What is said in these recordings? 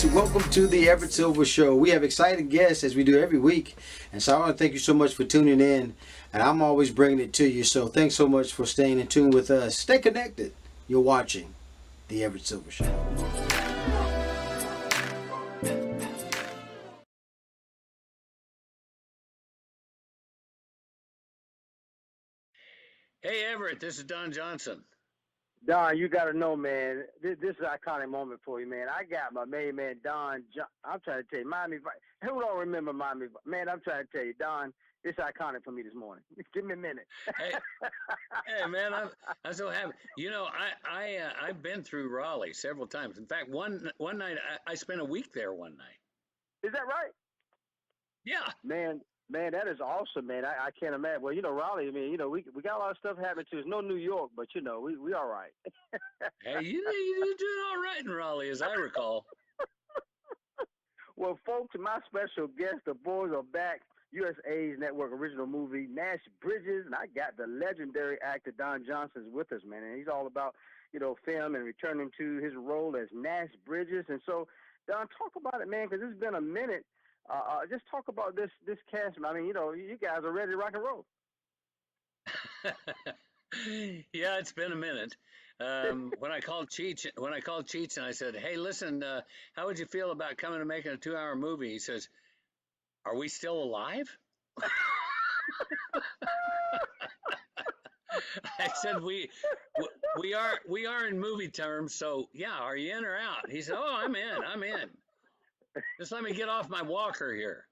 guys, welcome to the Everett Silver Show. We have exciting guests as we do every week, and so I want to thank you so much for tuning in, and I'm always bringing it to you, so thanks so much for staying in tune with us. Stay connected. You're watching the Everett Silver Show. Hey Everett, this is Don Johnson. Don, you got to know, man, this is an iconic moment for you, man. I got my main man, Don. I'm trying to tell you, Miami. Who don't remember Miami? Man, I'm trying to tell you, Don, it's iconic for me this morning. Give me a minute. Hey man, I'm so happy. You know, I've been through Raleigh several times. In fact, one night I spent a week there one night. Is that right? Yeah. Man, that is awesome, man. I can't imagine. Well, Raleigh, I mean, we got a lot of stuff happening too. It's no New York, but we all right. Hey, you're doing all right in Raleigh, as I recall. Well, folks, my special guest, the boys are back. USA's network original movie, Nash Bridges, and I got the legendary actor Don Johnson with us, man. And he's all about, film and returning to his role as Nash Bridges. And so, Don, talk about it, man, because it's been a minute. Just talk about this cast. I mean, you guys are ready to rock and roll. Yeah, it's been a minute. When I called Cheech and I said, "Hey, listen, how would you feel about coming and making a 2-hour movie?" He says, "Are we still alive?" I said, "We are in movie terms. So yeah, are you in or out?" He said, "Oh, I'm in. I'm in. Just let me get off my walker here."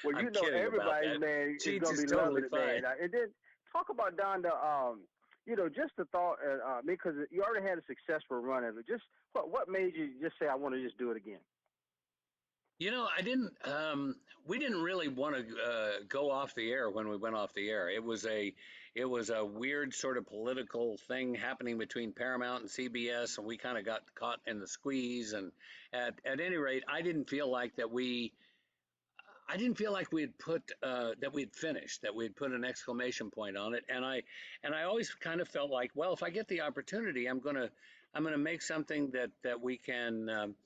Well, I'm kidding about everybody's that. man is Cheech gonna is be totally loving it, fine. man. And then talk about Don, just the thought, because you already had a successful run of it. Just what made you just say, I want to just do it again? You know, we didn't really want to go off the air when we went off the air. It was a weird sort of political thing happening between Paramount and CBS, and we kind of got caught in the squeeze. And at any rate, I didn't feel like we had put that we'd finished, that we'd put an exclamation point on it. And I always kind of felt like, well, if I get the opportunity, I'm gonna make something that we can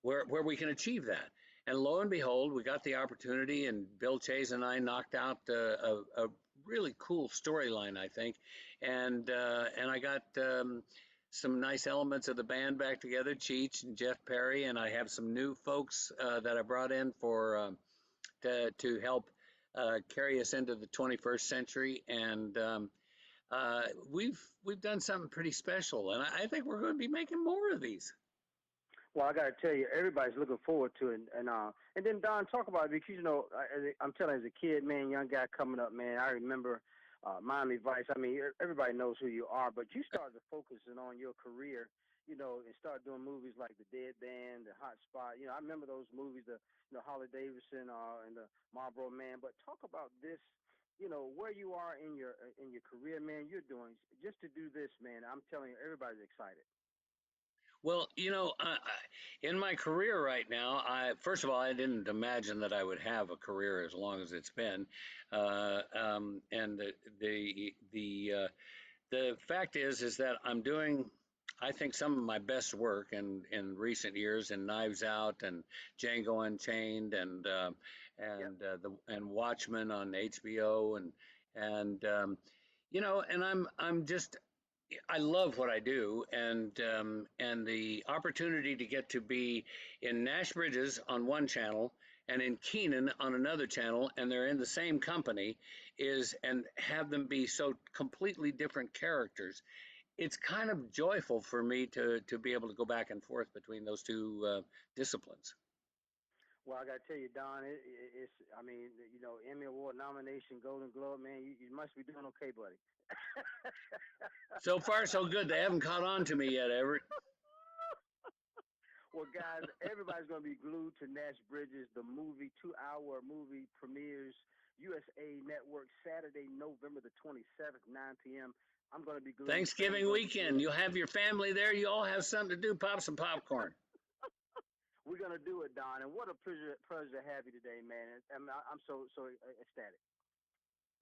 where we can achieve that. And lo and behold, we got the opportunity, and Bill Chase and I knocked out a really cool storyline, I think, and I got some nice elements of the band back together, Cheech and Jeff Perry, and I have some new folks that I brought in for to help carry us into the 21st century, and we've done something pretty special, and I think we're going to be making more of these. Well, I got to tell you, everybody's looking forward to it. And then Don, talk about it because I'm telling you, as a kid, man, young guy coming up, man, I remember Miami Vice. I mean, everybody knows who you are, but you started focusing on your career, and started doing movies like The Dead Band, The Hot Spot. I remember those movies, the Harley Davidson and the Marlboro Man. But talk about this. Where you are in your career, man. You're doing just to do this, man. I'm telling you, everybody's excited. Well, in my career right now, first of all, I didn't imagine that I would have a career as long as it's been, and the fact is that I'm doing, I think, some of my best work in recent years in Knives Out and Django Unchained and Watchmen on HBO and I'm just I love what I do, and the opportunity to get to be in Nash Bridges on one channel and in Keenan on another channel, and they're in the same company, and have them be so completely different characters. It's kind of joyful for me to be able to go back and forth between those two disciplines. Well, I got to tell you, Don, it's, I mean, Emmy Award nomination, Golden Globe, man, you must be doing okay, buddy. So far, so good. They haven't caught on to me yet, Everett. Well, guys, everybody's going to be glued to Nash Bridges. The movie, 2-hour movie, premieres USA Network Saturday, November the 27th, 9 p.m. I'm going to be glued. Thanksgiving weekend. You'll have your family there. You all have something to do. Pop some popcorn. We're going to do it, Don. And what a pleasure to have you today, man. I'm so ecstatic.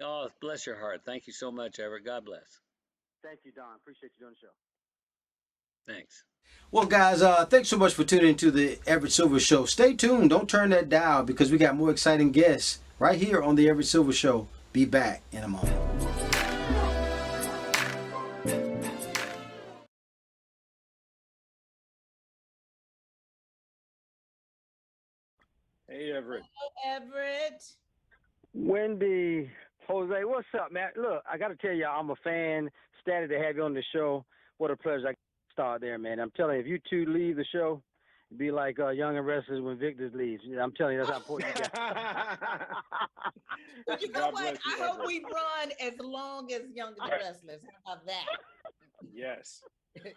Oh, bless your heart. Thank you so much, Everett. God bless. Thank you, Don. Appreciate you doing the show. Thanks. Well, guys, thanks so much for tuning into the Everett Silver Show. Stay tuned. Don't turn that dial because we got more exciting guests right here on the Everett Silver Show. Be back in a moment. Hey, Everett. Hello, Everett. Wendy, Jose, what's up, man? Look, I got to tell you, I'm a fan. Ecstatic to have you on the show. What a pleasure I start there, man. I'm telling you, if you two leave the show, it'd be like Young and Restless when Victor leaves. I'm telling you, that's how important you got. Well, you know God what? bless you, I hope Everett. we run as long as Young and the Restless. How about that? Yes.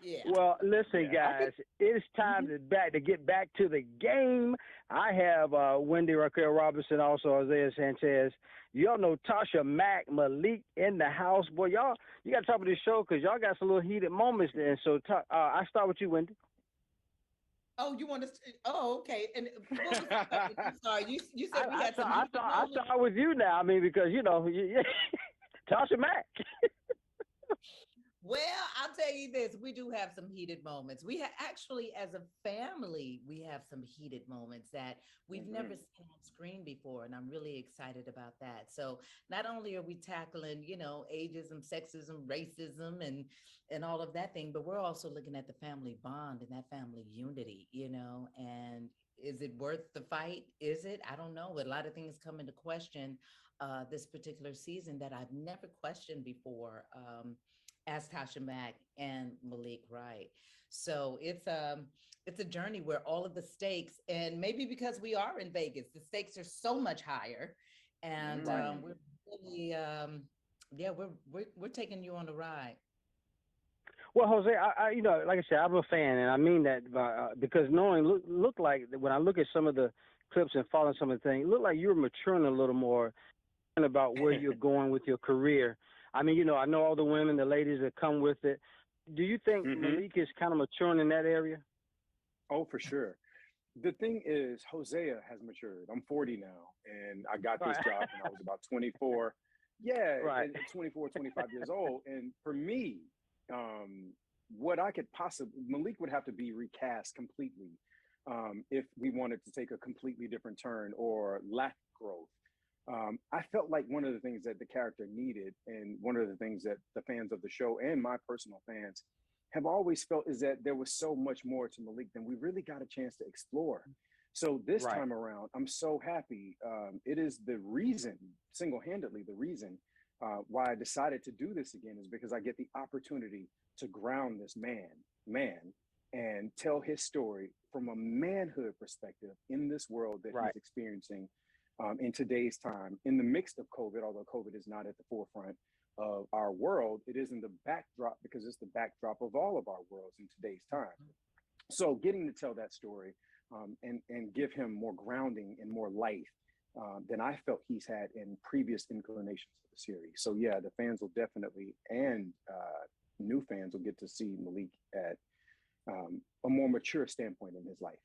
Yeah. Well, listen, Yeah. guys, it's time to get back to the game. I have Wendy Raquel Robinson, also Hosea Chanchez. Y'all know Tasha Mack, Malik in the house. Boy, y'all, you got to talk about this show because y'all got some little heated moments there. So I start with you, Wendy. Oh, you want to? Oh, okay. And what was I'm sorry. You said we had some heated I moments. start with you now. I mean, because you know, Tasha Mack. Well, I'll tell you this, we do have some heated moments. We actually, as a family, we have some heated moments that we've never seen on screen before. And I'm really excited about that. So not only are we tackling, ageism, sexism, racism, and all of that thing, but we're also looking at the family bond and that family unity, and is it worth the fight? Is it? I don't know. But a lot of things come into question this particular season that I've never questioned before. As Tasha Mack and Malik Wright. So it's a journey where all of the stakes, and maybe because we are in Vegas, the stakes are so much higher, and we're really yeah, we're taking you on the ride. Well, Jose, I like I said, I'm a fan, and I mean that because knowing look like when I look at some of the clips and following some of the things, it look like you're maturing a little more about where you're going with your career. I mean, I know all the women, the ladies that come with it. Do you think Malik is kind of maturing in that area? Oh, for sure. The thing is, Hosea has matured. I'm 40 now, and I got this job when I was about 24. Yeah, Right. 24, 25 years old. And for me, what I could possibly, Malik would have to be recast completely if we wanted to take a completely different turn or lack growth. I felt like one of the things that the character needed, and one of the things that the fans of the show and my personal fans have always felt, is that there was so much more to Malik than we really got a chance to explore. So this Right. time around, I'm so happy. It is the reason, single-handedly, the reason why I decided to do this again is because I get the opportunity to ground this man, and tell his story from a manhood perspective in this world that Right. he's experiencing in today's time, in the mix of COVID, although COVID is not at the forefront of our world, it is in the backdrop because it's the backdrop of all of our worlds in today's time. So getting to tell that story and give him more grounding and more life than I felt he's had in previous inclinations of the series. So yeah, the fans will definitely, and new fans will get to see Malik at a more mature standpoint in his life.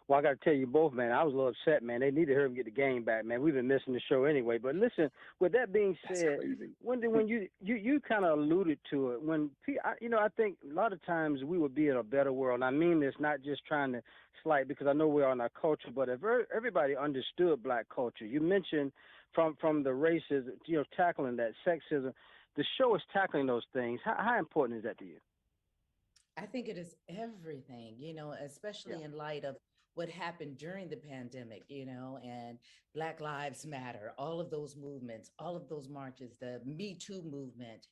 Well, I got to tell you both, man, I was a little upset, man. They need to hurry up and get the game back, man. We've been missing the show anyway. But listen, with that being said, when you kind of alluded to it, I think a lot of times we would be in a better world. And I mean this not just trying to slight, because I know we're on our culture, but if everybody understood Black culture, you mentioned from the races, tackling that sexism, the show is tackling those things. How important is that to you? I think it is everything, especially in light of what happened during the pandemic, and Black Lives Matter, all of those movements, all of those marches, the Me Too movement,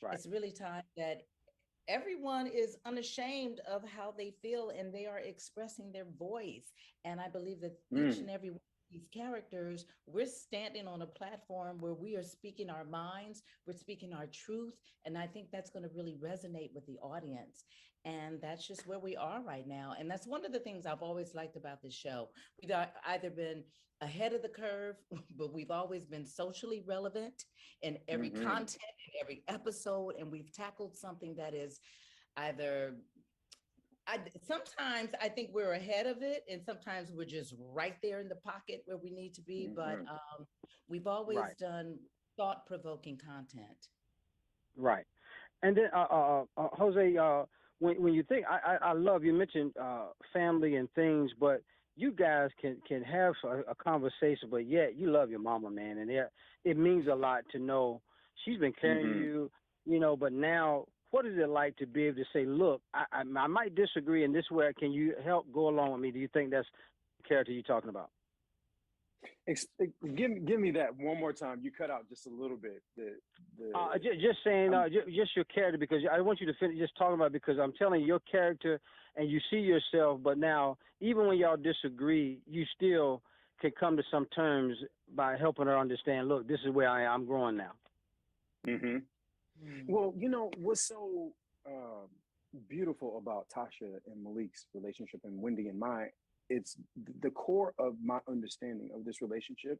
Right. it's really time that everyone is unashamed of how they feel and they are expressing their voice. And I believe that each and every one of these characters, we're standing on a platform where we are speaking our minds, we're speaking our truth. And I think that's going to really resonate with the audience. And that's just where we are right now. And that's one of the things I've always liked about this show. We've either been ahead of the curve, but we've always been socially relevant in every content, in every episode, and we've tackled something that is either sometimes I think we're ahead of it, and sometimes we're just right there in the pocket where we need to be. But we've always done thought-provoking content. Right. And then, Jose, when you think, I love, you mentioned family and things, but you guys can have a conversation, but yet you love your mama, man, and it means a lot to know she's been carrying you, you know. But now, what is it like to be able to say, look, I might disagree in this way. Can you help go along with me? Do you think that's the character you're talking about? Give me that one more time. You cut out just a little bit. Just saying, just your character, because I want you to finish just talking about it, because I'm telling you, your character, and you see yourself, but now, even when y'all disagree, you still can come to some terms by helping her understand, look, this is where I'm growing now. Well, you know, what's so beautiful about Tasha and Malik's relationship, and Wendy and mine, it's the core of my understanding of this relationship.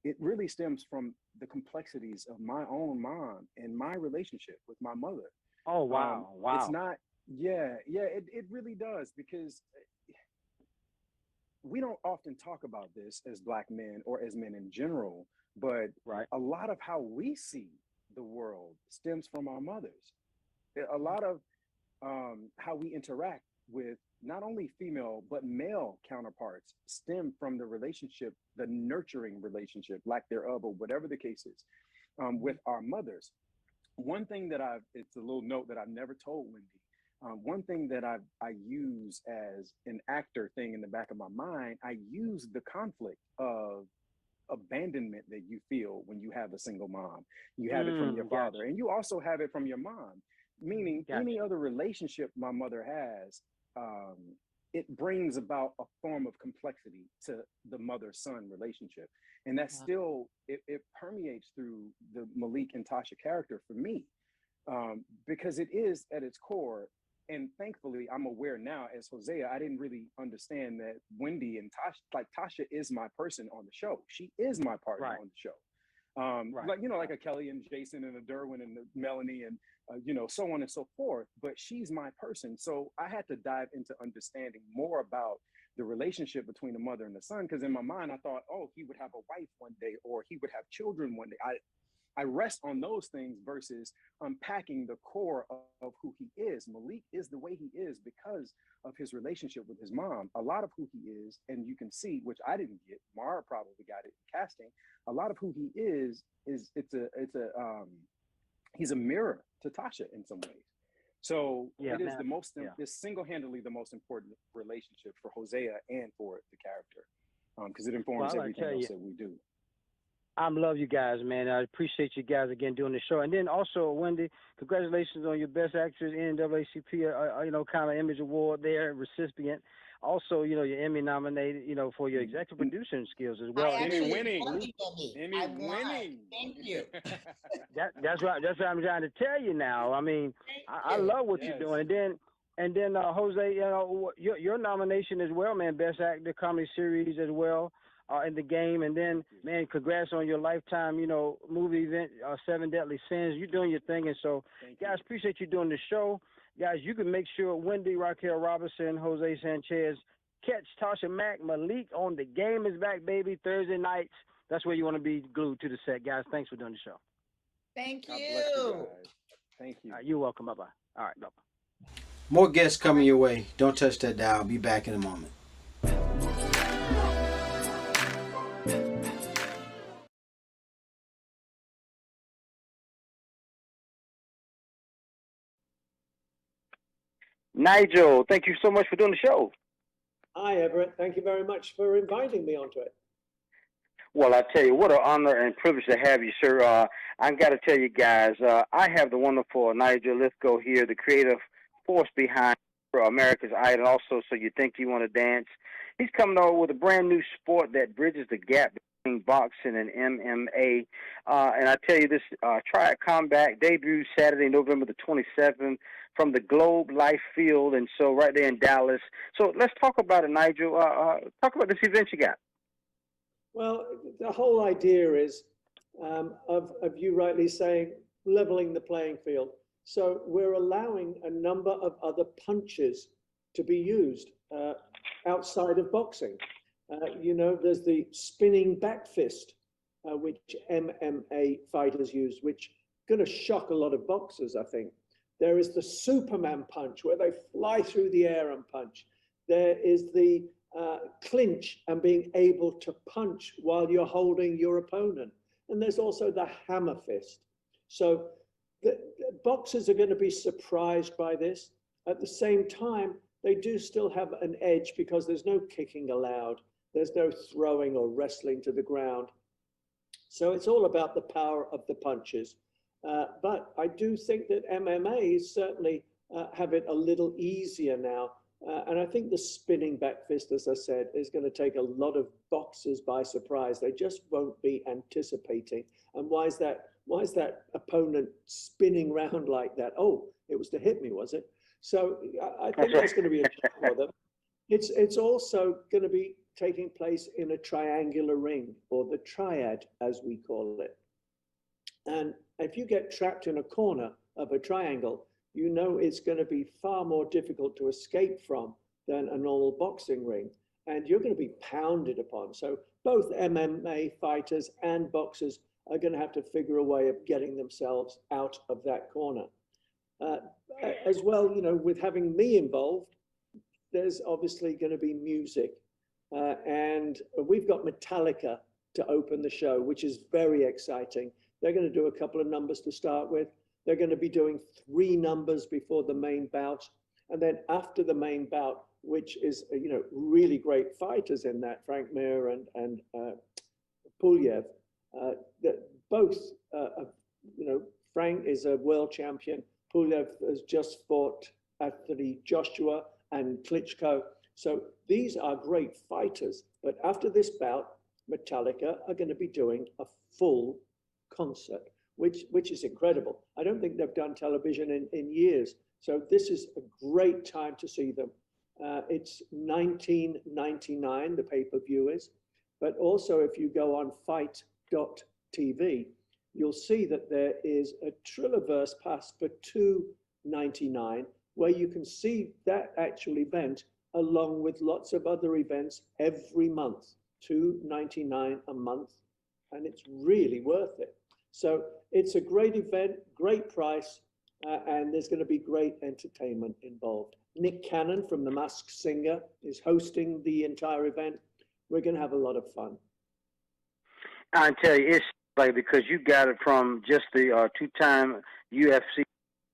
It really stems from the complexities of my own mom and my relationship with my mother. Oh, wow. Wow. It's not, it really does, because we don't often talk about this as Black men or as men in general, but a lot of how we see the world stems from our mothers. A lot of how we interact with not only female but male counterparts stem from the relationship, the nurturing relationship, lack thereof, or whatever the case is, with our mothers. One thing that it's a little note that I've never told Wendy. One thing that I use as an actor thing in the back of my mind, I use the conflict of abandonment that you feel when you have a single mom. You have it from your father, and you also have it from your mom, meaning any other relationship my mother has, it brings about a form of complexity to the mother-son relationship. And that still, it permeates through the Malik and Tasha character for me, because it is at its core. And thankfully, I'm aware now as Hosea, I didn't really understand that Wendy and Tasha, like Tasha is my person on the show. She is my partner on the show. Like, you know, like a Kelly and Jason and a Derwin and a Melanie and, you know, so on and so forth. But she's my person. So I had to dive into understanding more about the relationship between the mother and the son. Because in my mind, I thought, oh, he would have a wife one day, or he would have children one day. I rest on those things versus unpacking the core of who he is. Malik is the way he is because of his relationship with his mom. A lot of who he is, and you can see, which I didn't get, Mara probably got it in casting. A lot of who he is he's a mirror to Tasha in some ways. So it is it's single-handedly the most important relationship for Hosea and for the character, because it informs everything else that we do. I love you guys, man. I appreciate you guys again doing the show. And then also, Wendy, congratulations on your Best Actress NAACP, you know, kind of image award there, recipient. Also, you know, you're Emmy nominated, you know, for your executive producing skills as well. Emmy winning. Thank you. That's right. That's what I'm trying to tell you now. I mean, I love what you're doing. And then Jose, you know, your nomination as well, man. Best Actor Comedy Series as well. In the game. And then, man, congrats on your Lifetime, you know, movie event, Seven Deadly Sins. You're doing your thing. And so, guys, appreciate you doing the show. Guys, you can make sure Wendy Raquel Robinson, Hosea Chanchez, catch Tasha Mack, Malik on The Game Is Back, baby, Thursday nights. That's where you want to be glued to the set. Guys, thanks for doing the show. Thank you. God bless you guys. Thank you. You're welcome. Bye-bye. All right, bye-bye. More guests coming your way. Don't touch that dial. I'll be back in a moment. Nigel, thank you so much for doing the show. Hi, Everett. Thank you very much for inviting me onto it. Well, I tell you, what an honor and privilege to have you, sir. I got to tell you guys, I have the wonderful Nigel Lythgoe here, the creative force behind America's Idol, also So You Think You Want to Dance. He's coming over with a brand new sport that bridges the gap between boxing and MMA. And I tell you, this Triad Combat debuts Saturday, November the 27th from the Globe Life Field, and so right there in Dallas. So let's talk about it, Nigel. Talk about this event you got. Well, the whole idea is of you rightly saying leveling the playing field. So we're allowing a number of other punches to be used outside of boxing. You know, there's the spinning back fist, which MMA fighters use, which going to shock a lot of boxers, I think. There is the Superman punch, where they fly through the air and punch. There is the clinch and being able to punch while you're holding your opponent. And there's also the hammer fist. So the boxers are going to be surprised by this. At the same time, they do still have an edge because there's no kicking allowed. There's no throwing or wrestling to the ground. So it's all about the power of the punches. But I do think that MMA certainly have it a little easier now. And I think the spinning back fist, as I said, is going to take a lot of boxers by surprise. They just won't be anticipating. And why is that? Why is that opponent spinning round like that? Oh, it was to hit me, was it? So I think that's going to be a shock for them. It's also going to be taking place in a triangular ring, or the Triad, as we call it. And if you get trapped in a corner of a triangle, you know it's going to be far more difficult to escape from than a normal boxing ring. And you're going to be pounded upon. So both MMA fighters and boxers are going to have to figure a way of getting themselves out of that corner. As well, you know, with having me involved, there's obviously going to be music. And we've got Metallica to open the show, which is very exciting. They're going to do a couple of numbers to start with. They're going to be doing 3 numbers before the main bout. And then after the main bout, which is, you know, really great fighters in that, Frank Mir and Pulyev, that both, you know, Frank is a world champion. Pulyev has just fought Anthony Joshua and Klitschko. So these are great fighters. But after this bout, Metallica are going to be doing a full concert, which is incredible. I don't think they've done television in years. So this is a great time to see them. It's $19.99, the pay-per-view is. But also if you go on fight.tv, you'll see that there is a Trilliverse pass for $2.99, where you can see that actual event along with lots of other events every month, $2.99 a month, and it's really worth it. So it's a great event, great price, and there's going to be great entertainment involved. Nick Cannon from The Masked Singer is hosting the entire event. We're going to have a lot of fun. I tell you, it's like, because you got it from just the 2-time UFC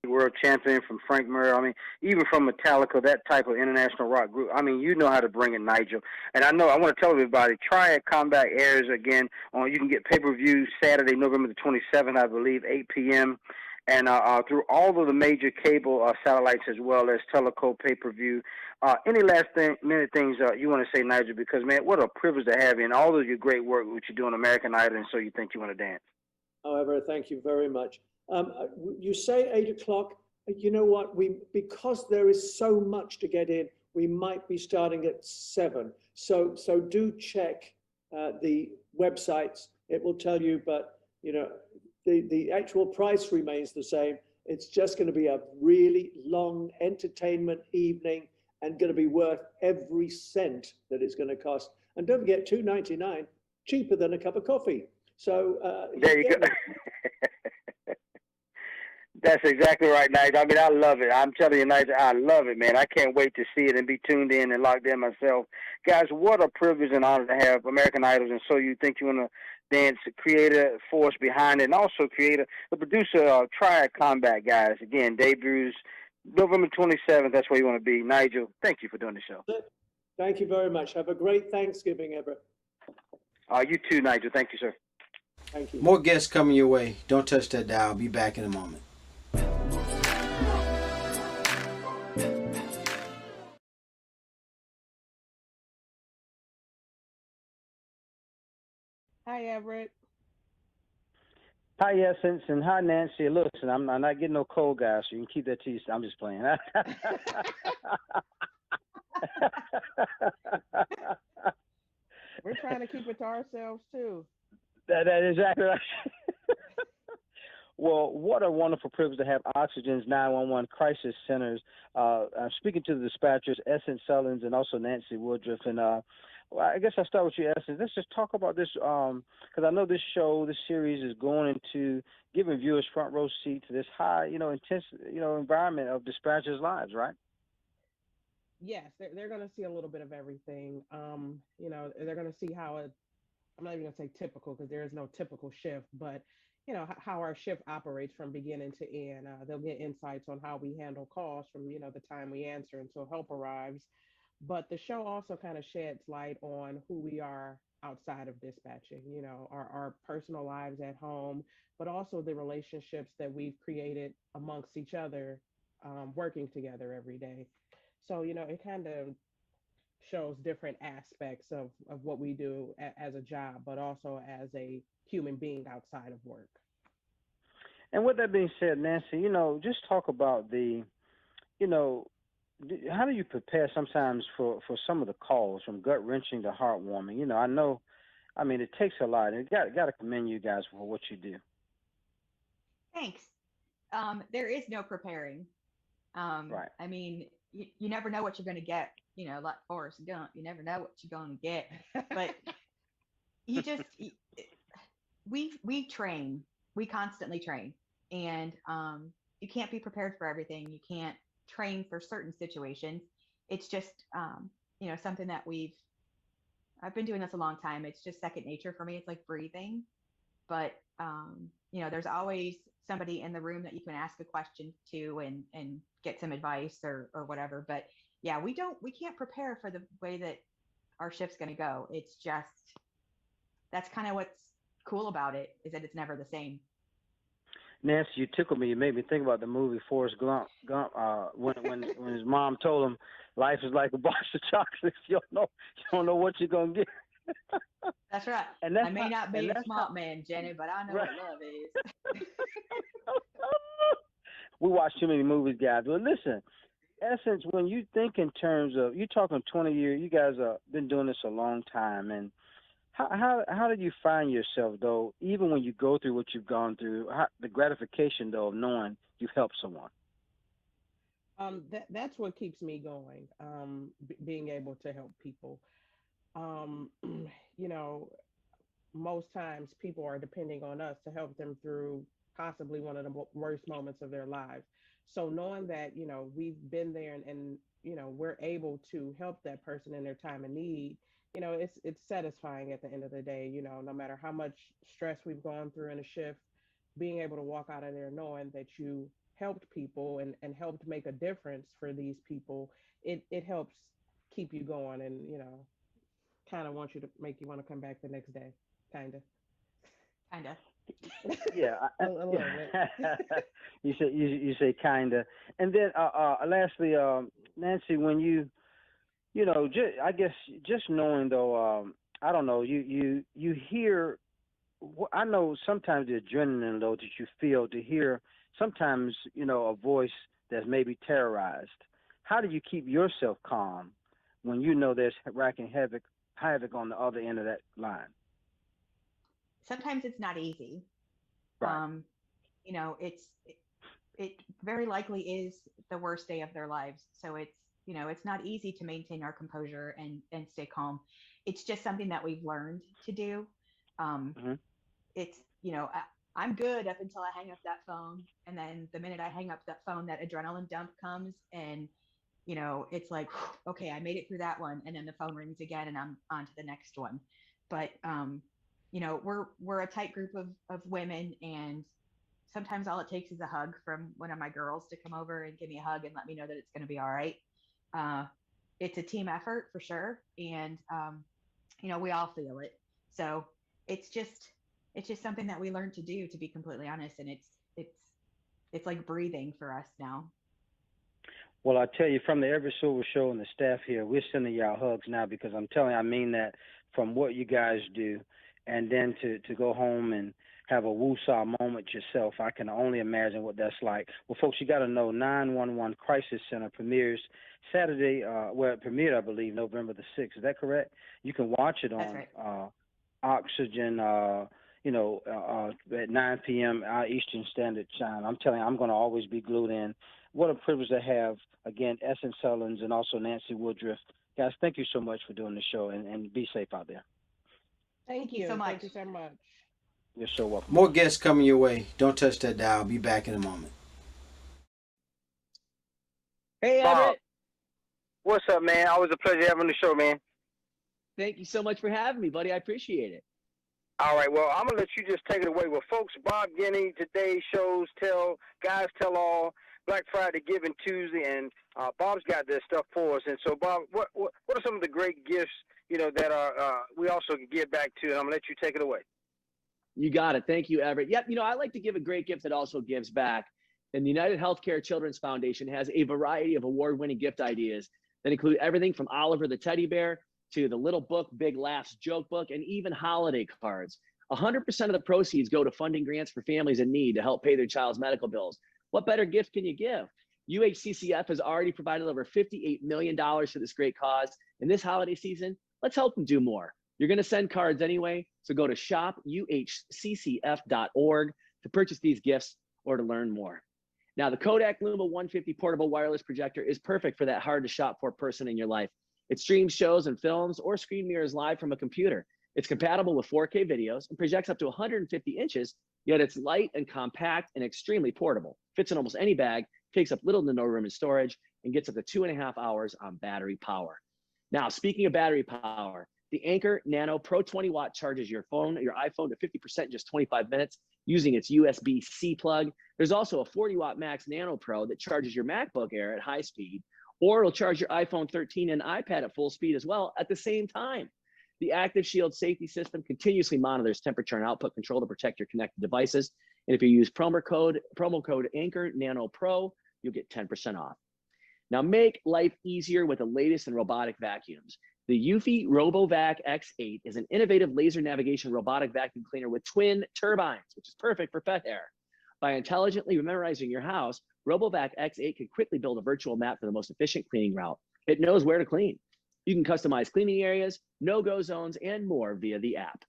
world champion, from Frank Mir. I mean, even from Metallica, that type of international rock group. I mean, you know how to bring it, Nigel. And I want to tell everybody, Triad Combat airs again on. You can get pay-per-view Saturday, November the 27th, I believe, 8 p.m. And through all of the major cable satellites, as well as Teleco pay-per-view. Any last minute things you want to say, Nigel? Because, man, what a privilege to have you, and all of your great work which you do on American Idol, and So You Think You Want to Dance. Oh, Everett, thank you very much. You say 8 o'clock. You know what? Because there is so much to get in, we might be starting at 7. So do check the websites. It will tell you, but you know, the actual price remains the same. It's just going to be a really long entertainment evening, and going to be worth every cent that it's going to cost. And don't forget, $2.99, cheaper than a cup of coffee. So there you go. That's exactly right, Nigel. I mean, I love it. I'm telling you, Nigel, I love it, man. I can't wait to see it and be tuned in and locked in myself. Guys, what a privilege and honor to have American Idols and So You Think You Want to Dance creator force behind it, and also creator, the producer of Triad Combat, guys. Again, debuts November 27th. That's where you want to be. Nigel, thank you for doing the show. Thank you very much. Have a great Thanksgiving, Everett. You too, Nigel. Thank you, sir. Thank you. More guests coming your way. Don't touch that dial. I'll be back in a moment. Hi, Everett. Hi, Essence, and hi, Nancy. Listen, I'm not getting no cold, guys, so you can keep that to yourself. I'm just playing. We're trying to keep it to ourselves, too. That is exactly right. Well, what a wonderful privilege to have Oxygen's 911 crisis centers. I'm speaking to the dispatchers, Essence Sulins, and also Nancy Woodruff. And well, I guess I'll start with you, Essence. Let's just talk about this, because I know this show, this series is going into giving viewers front row seat to this high, intense, environment of dispatchers' lives, right? Yes, they're going to see a little bit of everything. They're going to see how I'm not even going to say typical because there is no typical shift, but how our shift operates from beginning to end. They'll get insights on how we handle calls from the time we answer until help arrives. But the show also kind of sheds light on who we are outside of dispatching. Our personal lives at home, but also the relationships that we've created amongst each other, working together every day. So it kind of shows different aspects of what we do as a job, but also as a human being outside of work. And with that being said, Nancy, just talk about you know, how do you prepare sometimes for some of the calls from gut wrenching to heartwarming? I mean, it takes a lot, and got to commend you guys for what you do. Thanks. There is no preparing. Right. I mean, you never know what you're going to get, like Forrest Gump, you never know what you're going to get, but you just, we train, we constantly train, and you can't be prepared for everything. You can't train for certain situations. It's just, something that I've been doing this a long time. It's just second nature for me. It's like breathing, but there's always somebody in the room that you can ask a question to and get some advice or whatever. But yeah, we can't prepare for the way that our shift's going to go. It's just, that's kind of what's cool about it, is that it's never the same. Nancy, you tickled me. You made me think about the movie Forrest Gump. When his mom told him life is like a box of chocolates. You don't know what you're gonna get. That's right. And I may not be a smart man, Jenny, but I know what love is. We watch too many movies, guys. Well, listen, Essence, when you think in terms of, you're talking 20 years, you guys have been doing this a long time, and how did you find yourself, though, even when you go through what you've gone through, the gratification, though, of knowing you've helped someone? That's what keeps me going, being able to help people. Um, you know, most times people are depending on us to help them through possibly one of the worst moments of their lives. So knowing that, we've been there and we're able to help that person in their time of need, it's satisfying at the end of the day. No matter how much stress we've gone through in a shift, being able to walk out of there knowing that you helped people and helped make a difference for these people, it helps keep you going, and kind of want you to make you want to come back the next day, kind of. Yeah, a little bit. you say kinda, and then lastly, Nancy, when I guess just knowing though, I don't know, you hear. I know sometimes the adrenaline though that you feel to hear sometimes a voice that's maybe terrorized. How do you keep yourself calm when there's racking havoc on the other end of that line? Sometimes it's not easy. Right. It very likely is the worst day of their lives. So it's not easy to maintain our composure and stay calm. It's just something that we've learned to do. Mm-hmm. It's, I'm good up until I hang up that phone. And then the minute I hang up that phone, that adrenaline dump comes, and, it's like, okay, I made it through that one. And then the phone rings again and I'm on to the next one. But, we're a tight group of women, and sometimes all it takes is a hug from one of my girls to come over and give me a hug and let me know that it's going to be all right. It's a team effort for sure. And, we all feel it. So it's just something that we learned to do, to be completely honest. And it's like breathing for us now. Well, I tell you, from the Everett Silver Show and the staff here, we're sending y'all hugs now, because I'm telling you, I mean that, from what you guys do. And then to go home and have a woosah moment yourself, I can only imagine what that's like. Well, folks, you got to know 911 Crisis Center premieres Saturday. It premiered, I believe, November the 6th. Is that correct? You can watch it on Oxygen, at 9 p.m. Eastern Standard Time. I'm telling you, I'm going to always be glued in. What a privilege to have, again, Essence Sulins and also Nancy Woodruff Guys, thank you so much for doing the show, and be safe out there. Thank you you so much. Thank you so much. You're so welcome. More guests coming your way. Don't touch that dial. I'll be back in a moment. Hey, Bob. Everett. What's up, man? Always a pleasure having the show, man. Thank you so much for having me, buddy. I appreciate it. All right, well, I'm going to let you just take it away. Well, folks, Bob Guiney, today's shows Guys Tell All, Black Friday Giving Tuesday, and Bob's got this stuff for us. And so, Bob, what are some of the great gifts, that are we also can give back to? And I'm going to let you take it away. You got it. Thank you, Everett. Yep, I like to give a great gift that also gives back. And the United Healthcare Children's Foundation has a variety of award-winning gift ideas that include everything from Oliver the Teddy Bear to the Little Book, Big Laughs joke book, and even holiday cards. 100% of the proceeds go to funding grants for families in need to help pay their child's medical bills. What better gift can you give? UHCCF has already provided over $58 million to this great cause. In this holiday season, let's help them do more. You're going to send cards anyway, so go to shopuhccf.org to purchase these gifts or to learn more. Now, the Kodak Luma 150 portable wireless projector is perfect for that hard to shop for person in your life. It streams shows and films or screen mirrors live from a computer. It's compatible with 4K videos and projects up to 150 inches, yet it's light and compact and extremely portable. Fits in almost any bag, takes up little to no room in storage, and gets up to 2.5 hours on battery power. Now, speaking of battery power, the Anker Nano Pro 20 Watt charges your iPhone to 50% in just 25 minutes using its USB-C plug. There's also a 40 Watt Max Nano Pro that charges your MacBook Air at high speed, or it'll charge your iPhone 13 and iPad at full speed as well at the same time. The Active Shield safety system continuously monitors temperature and output control to protect your connected devices. And if you use promo code Anker Nano Pro, you'll get 10% off. Now make life easier with the latest in robotic vacuums. The Eufy RoboVac X8 is an innovative laser navigation robotic vacuum cleaner with twin turbines, which is perfect for pet hair. By intelligently memorizing your house, RoboVac X8 can quickly build a virtual map for the most efficient cleaning route. It knows where to clean. You can customize cleaning areas, no-go zones, and more via the app.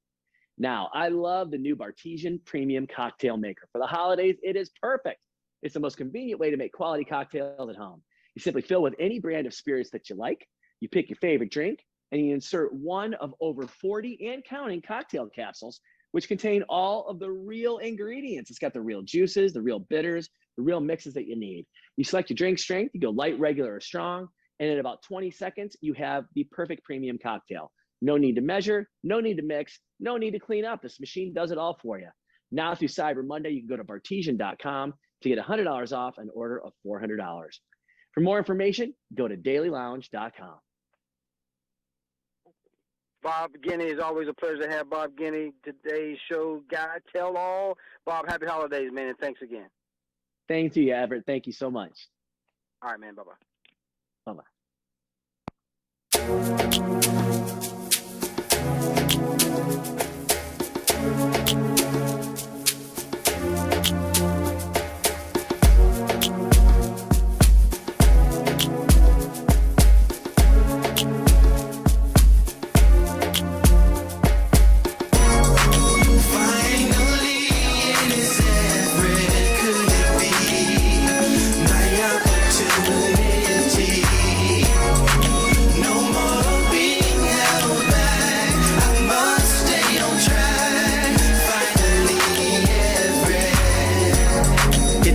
Now, I love the new Bartesian Premium Cocktail Maker. For the holidays, it is perfect. It's the most convenient way to make quality cocktails at home. You simply fill with any brand of spirits that you like, you pick your favorite drink, and you insert one of over 40 and counting cocktail capsules, which contain all of the real ingredients. It's got the real juices, the real bitters, the real mixes that you need. You select your drink strength, you go light, regular, or strong, and in about 20 seconds, you have the perfect premium cocktail. No need to measure, no need to mix, no need to clean up. This machine does it all for you. Now through Cyber Monday, you can go to bartesian.com to get $100 off an order of $400. For more information, go to dailylounge.com. Bob Guiney, it's always a pleasure to have Bob Guiney. Today's show, Guy Tell All. Bob, happy holidays, man, and thanks again. Thank you, Everett. Thank you so much. All right, man. Bye-bye. Bye-bye.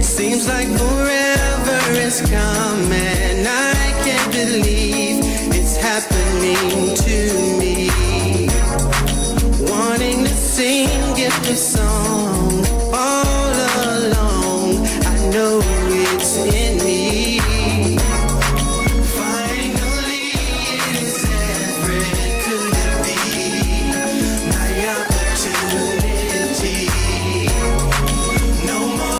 Seems like forever is coming. I can't believe